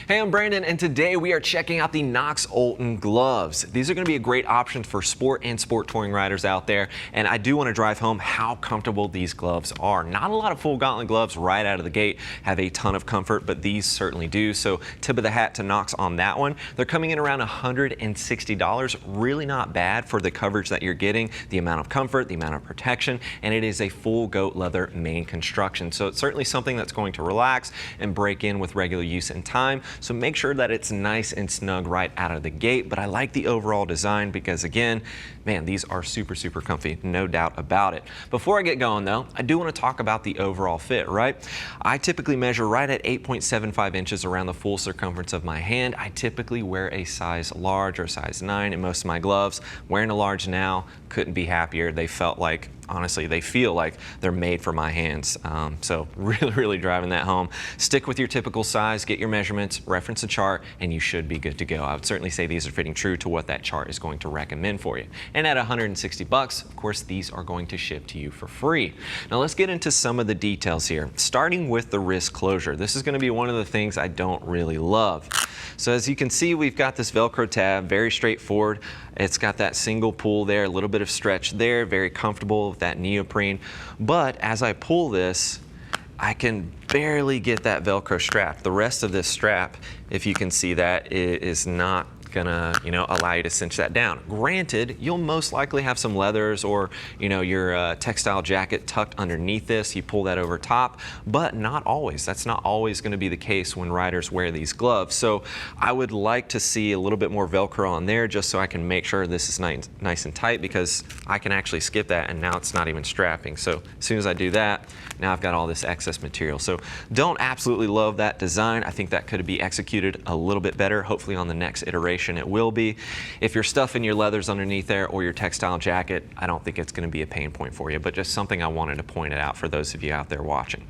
Hey, I'm Brandon, and today we are checking out the Knox Oulton Gloves. These are going to be a great option for sport and sport touring riders out there, and I do want to drive home how comfortable these gloves are. Not a lot of full gauntlet gloves right out of the gate have a ton of comfort, but these certainly do, so tip of the hat to Knox on that one. They're coming in around $160, really not bad for the coverage that you're getting, the amount of comfort, the amount of protection, and it is a full goat leather main construction, so it's certainly something that's going to relax and break in with regular use and time. So make sure that it's nice and snug right out of the gate, but I like the overall design because, again, man, these are super comfy, no doubt about it. Before I get going though, I do want to talk about the overall fit, right? I typically measure right at 8.75 inches around the full circumference of my hand. I typically wear a size large or size 9 in most of my gloves. Wearing a large now, couldn't be happier. They felt like, honestly, they feel like they're made for my hands. So really driving that home. Stick with your typical size, get your measurements, reference a chart, and you should be good to go. I would certainly say these are fitting true to what that chart is going to recommend for you. And at $160, of course, these are going to ship to you for free. Now let's get into some of the details here, starting with the wrist closure. This is going to be one of the things I don't really love. So as you can see, we've got this Velcro tab, very straightforward. It's got that single pull there, a little bit of stretch there, very comfortable with that neoprene. But as I pull this, I can barely get that Velcro strap. The rest of this strap, if you can see that, is not gonna, allow you to cinch that down. Granted, you'll most likely have some leathers or, your textile jacket tucked underneath this. You pull that over top, but not always. That's not always gonna be the case when riders wear these gloves. So I would like to see a little bit more Velcro on there just so I can make sure this is nice and tight, because I can actually skip that and now it's not even strapping. So as soon as I do that, now I've got all this excess material. So don't absolutely love that design. I think that could be executed a little bit better. Hopefully on the next iteration it will be. If you're stuffing your leathers underneath there or your textile jacket, I don't think it's going to be a pain point for you, but just something I wanted to point it out for those of you out there watching.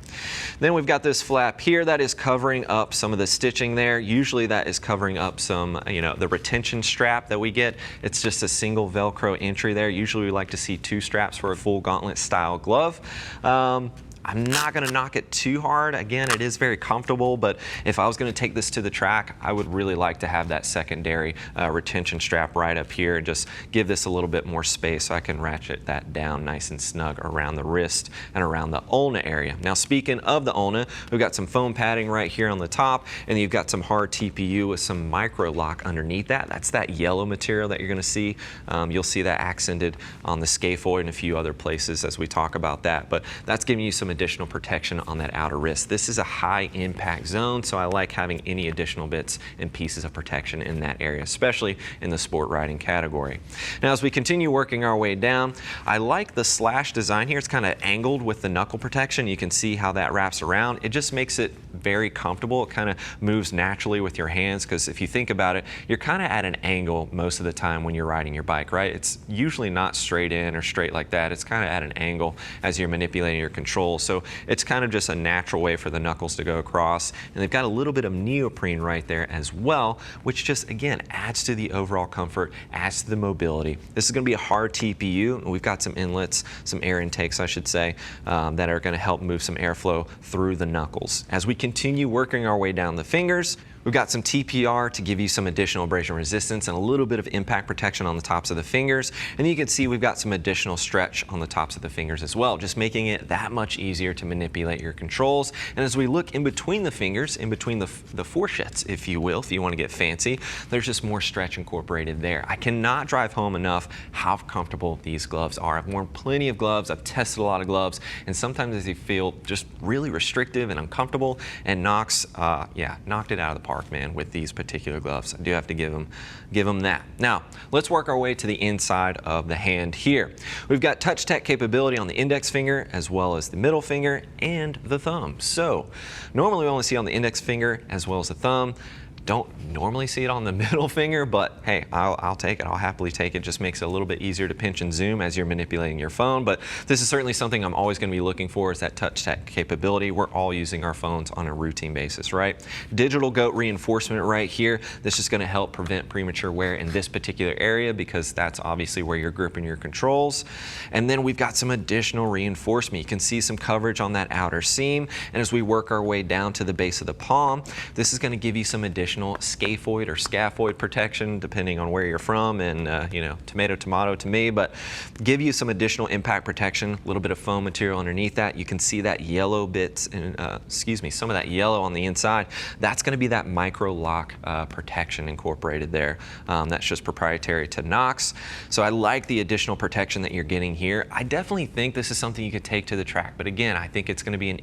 Then we've got this flap here that is covering up some of the stitching there. Usually that is covering up some, the retention strap that we get. It's just a single Velcro entry there. Usually we like to see 2 straps for a full gauntlet style glove. I'm not going to knock it too hard. Again, it is very comfortable, but if I was going to take this to the track, I would really like to have that secondary retention strap right up here and just give this a little bit more space so I can ratchet that down nice and snug around the wrist and around the ulna area. Now, speaking of the ulna, we've got some foam padding right here on the top, and you've got some hard TPU with some micro lock underneath that. That's that yellow material that you're going to see. You'll see that accented on the scaphoid and a few other places as we talk about that, but that's giving you some additional protection on that outer wrist. This is a high impact zone, so I like having any additional bits and pieces of protection in that area, especially in the sport riding category. Now, as we continue working our way down, I like the slash design here. It's kind of angled with the knuckle protection. You can see how that wraps around. It just makes it very comfortable. It kind of moves naturally with your hands, because if you think about it, you're kind of at an angle most of the time when you're riding your bike, right? It's usually not straight in or straight like that. It's kind of at an angle as you're manipulating your control. So it's kind of just a natural way for the knuckles to go across. And they've got a little bit of neoprene right there as well, which just, again, adds to the overall comfort, adds to the mobility. This is going to be a hard TPU. We've got some inlets, some air intakes, I should say, that are going to help move some airflow through the knuckles. As we continue working our way down the fingers, we've got some TPR to give you some additional abrasion resistance and a little bit of impact protection on the tops of the fingers. And you can see we've got some additional stretch on the tops of the fingers as well, just making it that much easier to manipulate your controls. And as we look in between the fingers, in between the fourchets, if you will, if you want to get fancy, there's just more stretch incorporated there. I cannot drive home enough how comfortable these gloves are. I've worn plenty of gloves, I've tested a lot of gloves, and sometimes they feel just really restrictive and uncomfortable, and Knox, knocked it out of the park, man, with these particular gloves. I do have to give them that. Now, let's work our way to the inside of the hand here. We've got touch tech capability on the index finger as well as the middle finger and the thumb. So, normally we only see on the index finger as well as the thumb. Don't normally see it on the middle finger, but hey, I'll take it. I'll happily take it. Just makes it a little bit easier to pinch and zoom as you're manipulating your phone. But this is certainly something I'm always going to be looking for, is that touch tech capability. We're all using our phones on a routine basis, right? Digital goat reinforcement right here. This is going to help prevent premature wear in this particular area, because that's obviously where you're gripping your controls. And then we've got some additional reinforcement. You can see some coverage on that outer seam. And as we work our way down to the base of the palm, this is going to give you some additional scaphoid or scaphoid protection, depending on where you're from, and you know, tomato to me, but give you some additional impact protection, a little bit of foam material underneath that. You can see that yellow bits, and some of that yellow on the inside. That's going to be that micro lock protection incorporated there. That's just proprietary to Knox. So I like the additional protection that you're getting here. I definitely think this is something you could take to the track, but again, I think it's going to be an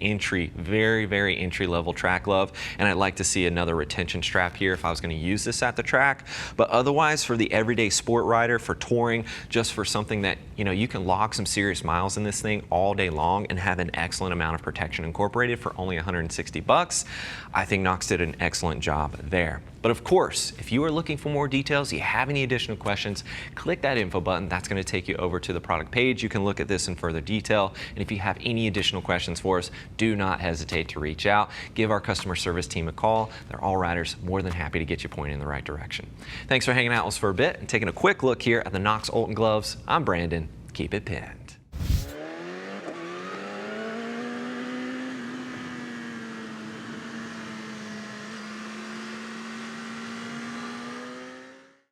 very entry level track glove, and I'd like to see another retention strap here if I was going to use this at the track. But otherwise, for the everyday sport rider, for touring, just for something that, you know, you can log some serious miles in this thing all day long and have an excellent amount of protection incorporated for only 160 bucks. I think Knox did an excellent job there. But of course, if you are looking for more details, you have any additional questions, click that info button. That's going to take you over to the product page. You can look at this in further detail. And if you have any additional questions for us, do not hesitate to reach out. Give our customer service team a call. They're all riders, more than happy to get you pointed in the right direction. Thanks for hanging out with us for a bit and taking a quick look here at the Knox Oulton Gloves. I'm Brandon. Keep it pinned.